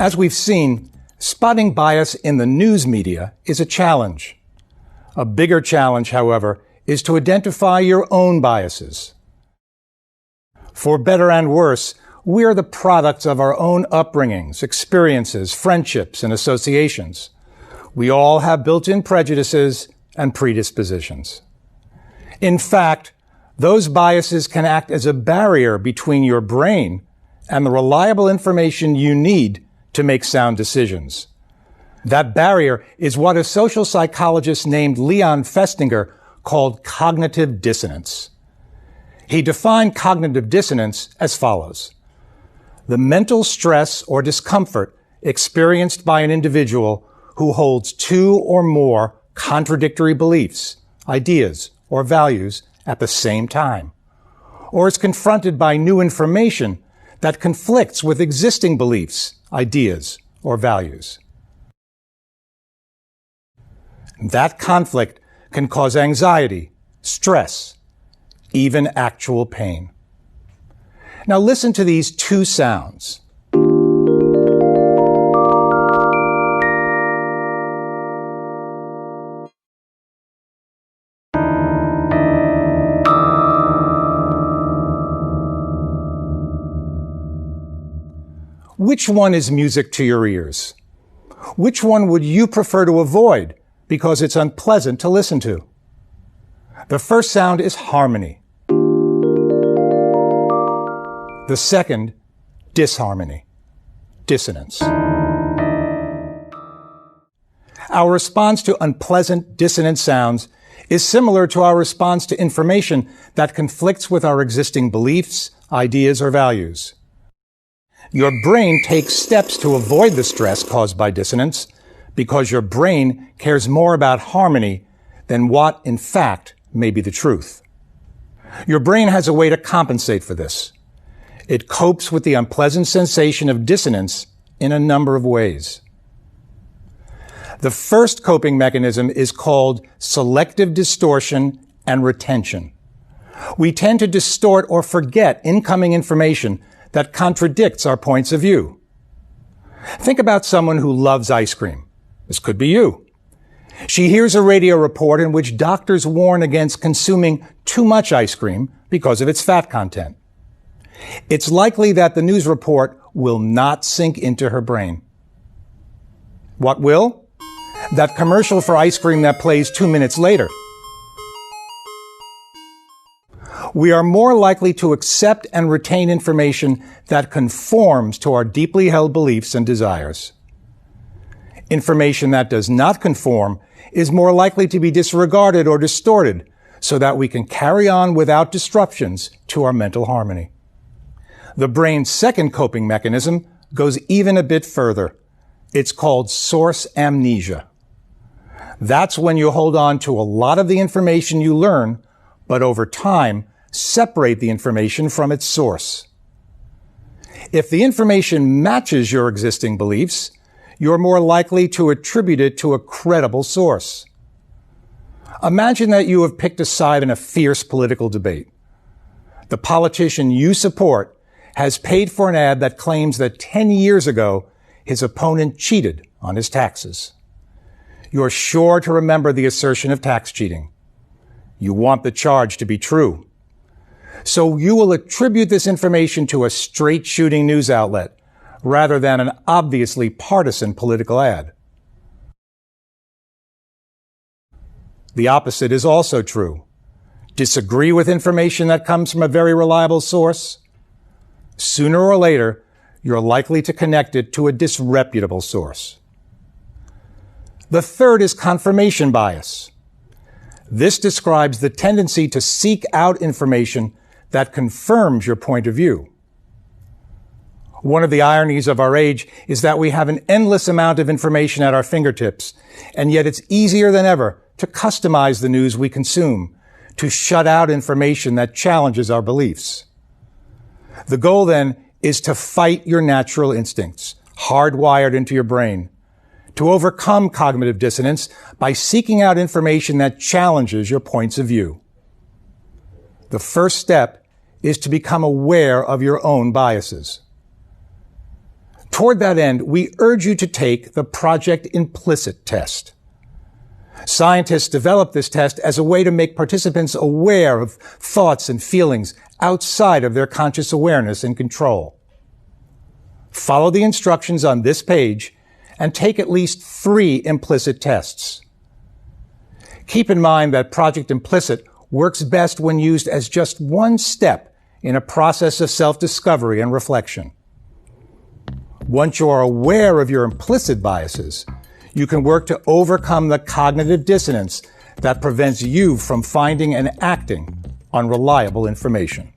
As we've seen, spotting bias in the news media is a challenge. A bigger challenge, however, is to identify your own biases. For better and worse, we are the products of our own upbringings, experiences, friendships, and associations. We all have built-in prejudices and predispositions. In fact, those biases can act as a barrier between your brain and the reliable information you need to make sound decisions. That barrier is what a social psychologist named Leon Festinger called cognitive dissonance. He defined cognitive dissonance as follows: the mental stress or discomfort experienced by an individual who holds two or more contradictory beliefs, ideas, or values at the same time, or is confronted by new information that conflicts with existing beliefs, ideas, or values. That conflict can cause anxiety, stress, even actual pain. Now listen to these two sounds. Which one is music to your ears? Which one would you prefer to avoid because it's unpleasant to listen to? The first sound is harmony. The second, disharmony, dissonance. Our response to unpleasant, dissonant sounds is similar to our response to information that conflicts with our existing beliefs, ideas, or values. Your brain takes steps to avoid the stress caused by dissonance because your brain cares more about harmony than what, in fact, may be the truth. Your brain has a way to compensate for this. It copes with the unpleasant sensation of dissonance in a number of ways. The first coping mechanism is called selective distortion and retention. We tend to distort or forget incoming information that contradicts our points of view. Think about someone who loves ice cream. This could be you. She hears a radio report in which doctors warn against consuming too much ice cream because of its fat content. It's likely that the news report will not sink into her brain. What will? That commercial for ice cream that plays 2 minutes later. We are more likely to accept and retain information that conforms to our deeply held beliefs and desires. Information that does not conform is more likely to be disregarded or distorted so that we can carry on without disruptions to our mental harmony. The brain's second coping mechanism goes even a bit further. It's called source amnesia. That's when you hold on to a lot of the information you learn, but over time, separate the information from its source. If the information matches your existing beliefs, you're more likely to attribute it to a credible source. Imagine that you have picked a side in a fierce political debate. The politician you support has paid for an ad that claims that 10 years ago his opponent cheated on his taxes. You're sure to remember the assertion of tax cheating. You want the charge to be true. So you will attribute this information to a straight-shooting news outlet rather than an obviously partisan political ad. The opposite is also true. Disagree with information that comes from a very reliable source? Sooner or later, you're likely to connect it to a disreputable source. The third is confirmation bias. This describes the tendency to seek out information that confirms your point of view. One of the ironies of our age is that we have an endless amount of information at our fingertips, and yet it's easier than ever to customize the news we consume, to shut out information that challenges our beliefs. The goal, then, is to fight your natural instincts, hardwired into your brain, to overcome cognitive dissonance by seeking out information that challenges your points of view. The first step is to become aware of your own biases. Toward that end, we urge you to take the Project Implicit test. Scientists developed this test as a way to make participants aware of thoughts and feelings outside of their conscious awareness and control. Follow the instructions on this page and take at least 3 implicit tests. Keep in mind that Project Implicit works best when used as just one step in a process of self-discovery and reflection. Once you are aware of your implicit biases, you can work to overcome the cognitive dissonance that prevents you from finding and acting on reliable information.